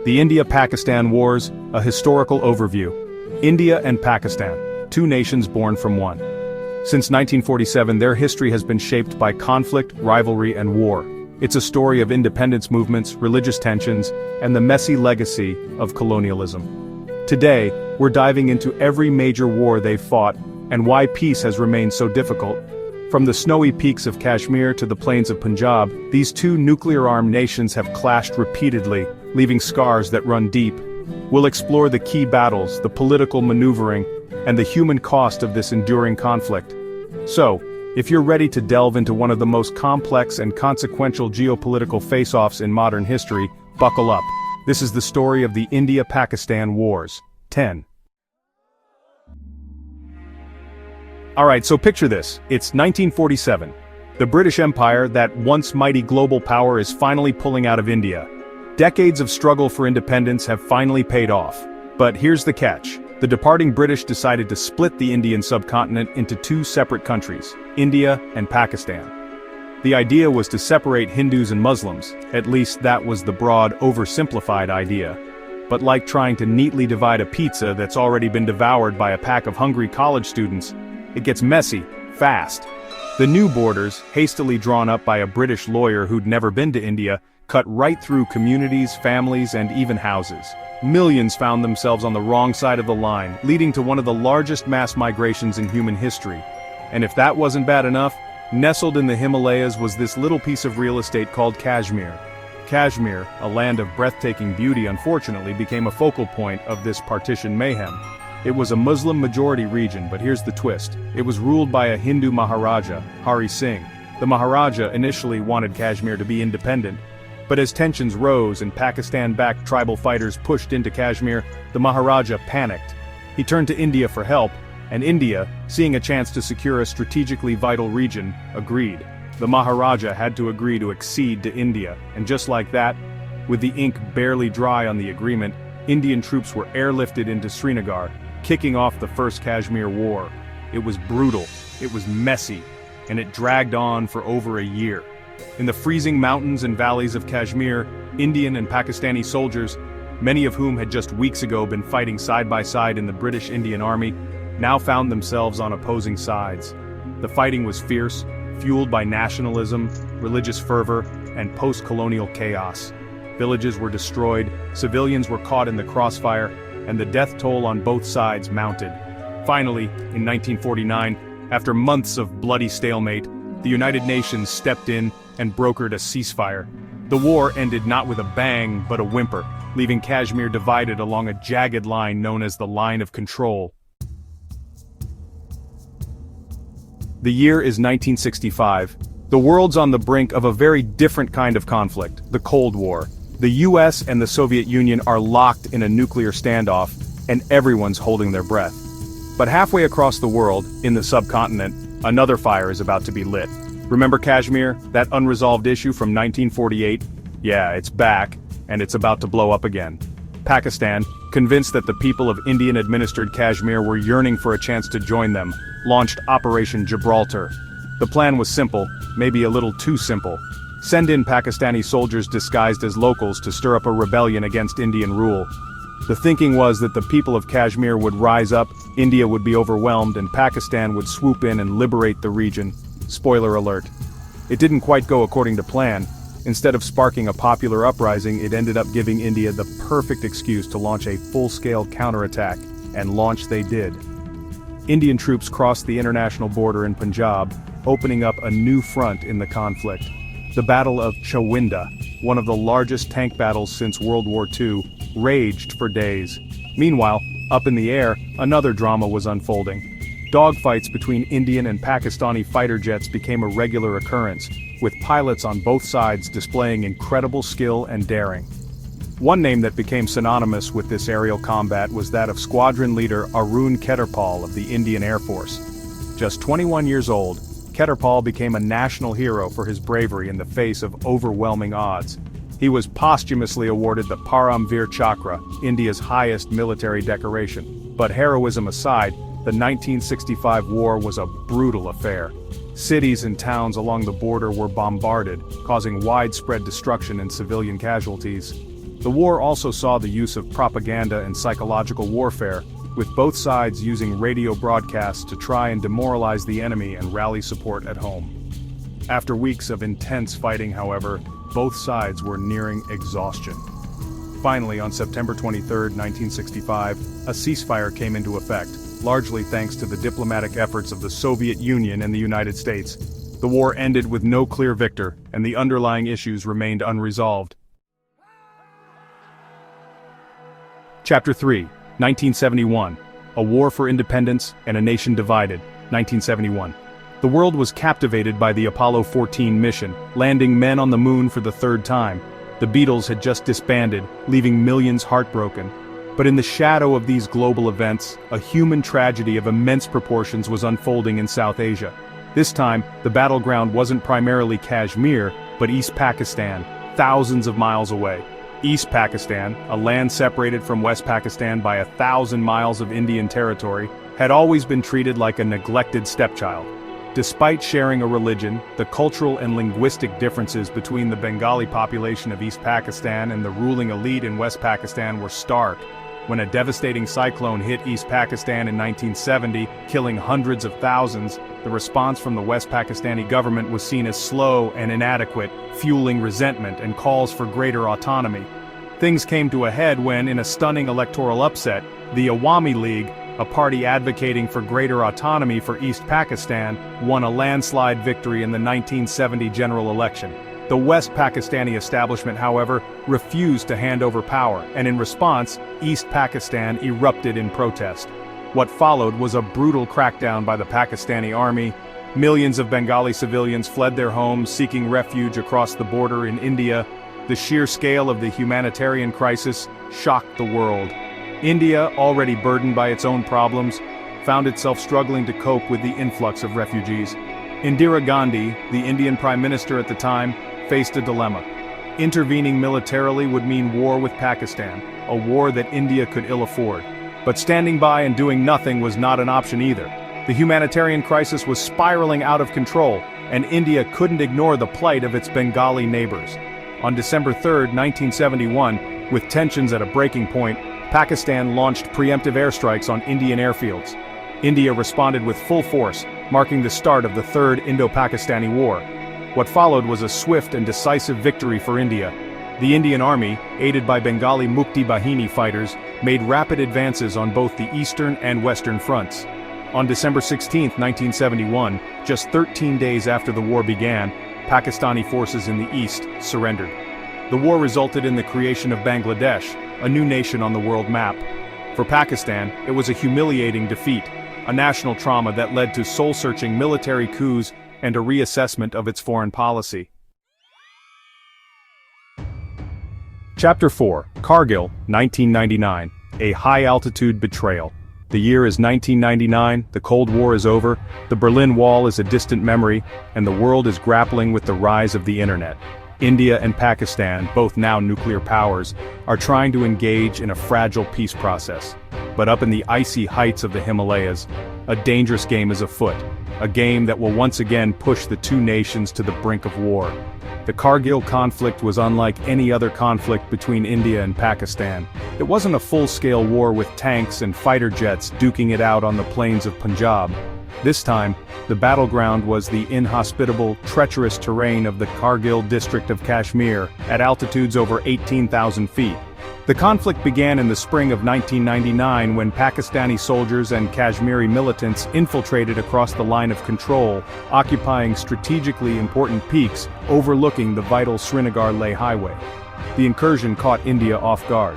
The India-Pakistan Wars, a historical overview. India and Pakistan, two nations born from one. Since 1947, their history has been shaped by conflict, rivalry, and war. It's a story of independence movements, religious tensions, and the messy legacy of colonialism. Today, we're diving into every major war they've fought, and why peace has remained so difficult. From the snowy peaks of Kashmir to the plains of Punjab, these two nuclear-armed nations have clashed repeatedly, leaving scars that run deep. We'll explore the key battles, the political maneuvering, and the human cost of this enduring conflict. So, if you're ready to delve into one of the most complex and consequential geopolitical face-offs in modern history, buckle up. This is the story of the India-Pakistan Wars. 10. Alright, so picture this. It's 1947. The British Empire, that once mighty global power, is finally pulling out of India. Decades of struggle for independence have finally paid off. But here's the catch. The departing British decided to split the Indian subcontinent into two separate countries, India and Pakistan. The idea was to separate Hindus and Muslims, at least that was the broad, oversimplified idea. But like trying to neatly divide a pizza that's already been devoured by a pack of hungry college students, it gets messy, fast. The new borders, hastily drawn up by a British lawyer who'd never been to India, cut right through communities, families, and even houses. Millions found themselves on the wrong side of the line, leading to one of the largest mass migrations in human history. And if that wasn't bad enough, nestled in the Himalayas was this little piece of real estate called Kashmir. Kashmir, a land of breathtaking beauty, unfortunately became a focal point of this partition mayhem. It was a Muslim-majority region, but here's the twist. It was ruled by a Hindu Maharaja, Hari Singh. The Maharaja initially wanted Kashmir to be independent, but as tensions rose and Pakistan-backed tribal fighters pushed into Kashmir, the Maharaja panicked. He turned to India for help, and India, seeing a chance to secure a strategically vital region, agreed. The Maharaja had to agree to accede to India, and just like that, with the ink barely dry on the agreement, Indian troops were airlifted into Srinagar, kicking off the First Kashmir War. It was brutal, it was messy, and it dragged on for over a year. In the freezing mountains and valleys of Kashmir, Indian and Pakistani soldiers, many of whom had just weeks ago been fighting side by side in the British Indian Army, now found themselves on opposing sides. The fighting was fierce, fueled by nationalism, religious fervor, and post-colonial chaos. Villages were destroyed, civilians were caught in the crossfire, and the death toll on both sides mounted. Finally, in 1949, after months of bloody stalemate, the United Nations stepped in and brokered a ceasefire. The war ended not with a bang, but a whimper, leaving Kashmir divided along a jagged line known as the Line of Control. The year is 1965. The world's on the brink of a very different kind of conflict, the Cold War. The US and the Soviet Union are locked in a nuclear standoff, and everyone's holding their breath. But halfway across the world, in the subcontinent, another fire is about to be lit. Remember Kashmir, that unresolved issue from 1948? Yeah, it's back, and it's about to blow up again. Pakistan, convinced that the people of Indian-administered Kashmir were yearning for a chance to join them, launched Operation Gibraltar. The plan was simple, maybe a little too simple. Send in Pakistani soldiers disguised as locals to stir up a rebellion against Indian rule. The thinking was that the people of Kashmir would rise up, India would be overwhelmed, and Pakistan would swoop in and liberate the region. Spoiler alert. It didn't quite go according to plan. Instead of sparking a popular uprising, it ended up giving India the perfect excuse to launch a full-scale counterattack, and launch they did. Indian troops crossed the international border in Punjab, opening up a new front in the conflict. The Battle of Chawinda, one of the largest tank battles since World War II, raged for days. Meanwhile, up in the air, another drama was unfolding. Dogfights between Indian and Pakistani fighter jets became a regular occurrence, with pilots on both sides displaying incredible skill and daring. One name that became synonymous with this aerial combat was that of squadron leader Arun Keterpal of the Indian Air Force. Just 21 years old, Keterpal became a national hero for his bravery in the face of overwhelming odds. He was posthumously awarded the Paramveer Chakra, India's highest military decoration. But heroism aside, the 1965 war was a brutal affair. Cities and towns along the border were bombarded, causing widespread destruction and civilian casualties. The war also saw the use of propaganda and psychological warfare, with both sides using radio broadcasts to try and demoralize the enemy and rally support at home. After weeks of intense fighting, however, both sides were nearing exhaustion. Finally, on September 23, 1965, a ceasefire came into effect, largely thanks to the diplomatic efforts of the Soviet Union and the United States. The war ended with no clear victor, and the underlying issues remained unresolved. Chapter 3, 1971. A War for Independence and a Nation Divided, 1971. The world was captivated by the Apollo 14 mission, landing men on the moon for the third time. The Beatles had just disbanded, leaving millions heartbroken. But in the shadow of these global events, a human tragedy of immense proportions was unfolding in South Asia. This time, the battleground wasn't primarily Kashmir, but East Pakistan, thousands of miles away. East Pakistan, a land separated from West Pakistan by 1,000 miles of Indian territory, had always been treated like a neglected stepchild. Despite sharing a religion, the cultural and linguistic differences between the Bengali population of East Pakistan and the ruling elite in West Pakistan were stark. When a devastating cyclone hit East Pakistan in 1970, killing hundreds of thousands, the response from the West Pakistani government was seen as slow and inadequate, fueling resentment and calls for greater autonomy. Things came to a head when, in a stunning electoral upset, the Awami League, a party advocating for greater autonomy for East Pakistan, won a landslide victory in the 1970 general election. The West Pakistani establishment, however, refused to hand over power, and in response, East Pakistan erupted in protest. What followed was a brutal crackdown by the Pakistani army. Millions of Bengali civilians fled their homes, seeking refuge across the border in India. The sheer scale of the humanitarian crisis shocked the world. India, already burdened by its own problems, found itself struggling to cope with the influx of refugees. Indira Gandhi, the Indian Prime Minister at the time, faced a dilemma. Intervening militarily would mean war with Pakistan, a war that India could ill afford. But standing by and doing nothing was not an option either. The humanitarian crisis was spiraling out of control, and India couldn't ignore the plight of its Bengali neighbors. On December 3, 1971, with tensions at a breaking point, Pakistan launched preemptive airstrikes on Indian airfields. India responded with full force, marking the start of the Third Indo-Pakistani War. What followed was a swift and decisive victory for India. The Indian Army, aided by Bengali Mukti Bahini fighters, made rapid advances on both the eastern and western fronts. On December 16, 1971, just 13 days after the war began, Pakistani forces in the east surrendered. The war resulted in the creation of Bangladesh, a new nation on the world map. For Pakistan, it was a humiliating defeat, a national trauma that led to soul-searching military coups and a reassessment of its foreign policy. Chapter 4, Kargil, 1999, A High-Altitude Betrayal. The year is 1999, the Cold War is over, the Berlin Wall is a distant memory, and the world is grappling with the rise of the internet. India and Pakistan, both now nuclear powers, are trying to engage in a fragile peace process. But up in the icy heights of the Himalayas, a dangerous game is afoot, a game that will once again push the two nations to the brink of war. The Kargil conflict was unlike any other conflict between India and Pakistan. It wasn't a full-scale war with tanks and fighter jets duking it out on the plains of Punjab. This time, the battleground was the inhospitable, treacherous terrain of the Kargil district of Kashmir, at altitudes over 18,000 feet. The conflict began in the spring of 1999 when Pakistani soldiers and Kashmiri militants infiltrated across the line of control, occupying strategically important peaks overlooking the vital Srinagar-Leh highway. The incursion caught India off guard.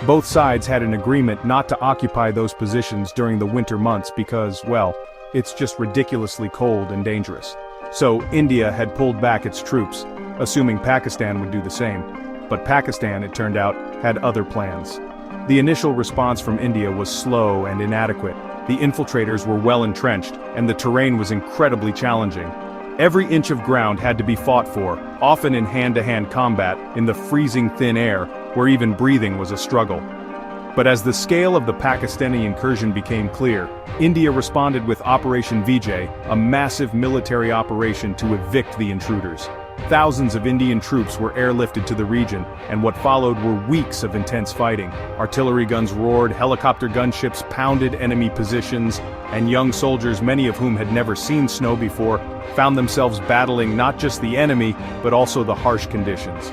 Both sides had an agreement not to occupy those positions during the winter months because, well, it's just ridiculously cold and dangerous. So India had pulled back its troops, assuming Pakistan would do the same. But Pakistan, it turned out, had other plans. The initial response from India was slow and inadequate. The infiltrators were well entrenched, and the terrain was incredibly challenging. Every inch of ground had to be fought for, often in hand-to-hand combat, in the freezing thin air, where even breathing was a struggle. But as the scale of the Pakistani incursion became clear, India responded with Operation Vijay, a massive military operation to evict the intruders. Thousands of Indian troops were airlifted to the region, and what followed were weeks of intense fighting. Artillery guns roared, helicopter gunships pounded enemy positions, and young soldiers, many of whom had never seen snow before, found themselves battling not just the enemy, but also the harsh conditions.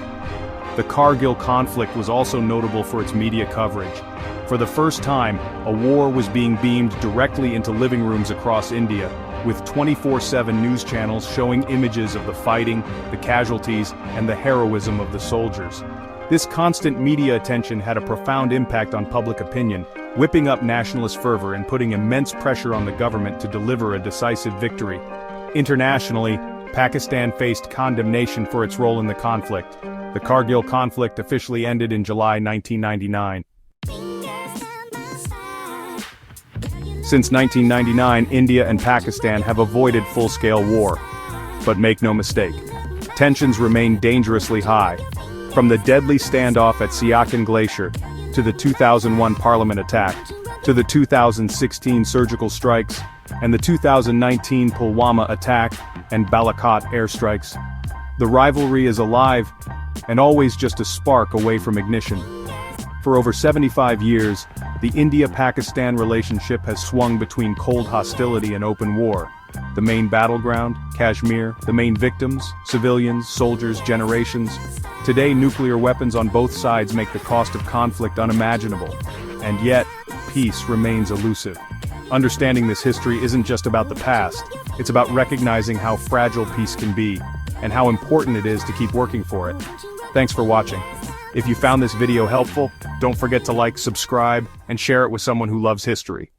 The Kargil conflict was also notable for its media coverage. For the first time, a war was being beamed directly into living rooms across India, with 24/7 news channels showing images of the fighting, the casualties, and the heroism of the soldiers. This constant media attention had a profound impact on public opinion, whipping up nationalist fervor and putting immense pressure on the government to deliver a decisive victory. Internationally, Pakistan faced condemnation for its role in the conflict. The Kargil conflict officially ended in July 1999. Since 1999, India and Pakistan have avoided full-scale war. But make no mistake, tensions remain dangerously high. From the deadly standoff at Siachen Glacier, to the 2001 Parliament attack, to the 2016 surgical strikes, and the 2019 Pulwama attack and Balakot airstrikes, the rivalry is alive, and always just a spark away from ignition. For over 75 years, the India-Pakistan relationship has swung between cold hostility and open war. The main battleground, Kashmir, the main victims, civilians, soldiers, generations. Today, nuclear weapons on both sides make the cost of conflict unimaginable. And yet, peace remains elusive. Understanding this history isn't just about the past, it's about recognizing how fragile peace can be, and how important it is to keep working for it. Thanks for watching. If you found this video helpful, don't forget to like, subscribe, and share it with someone who loves history.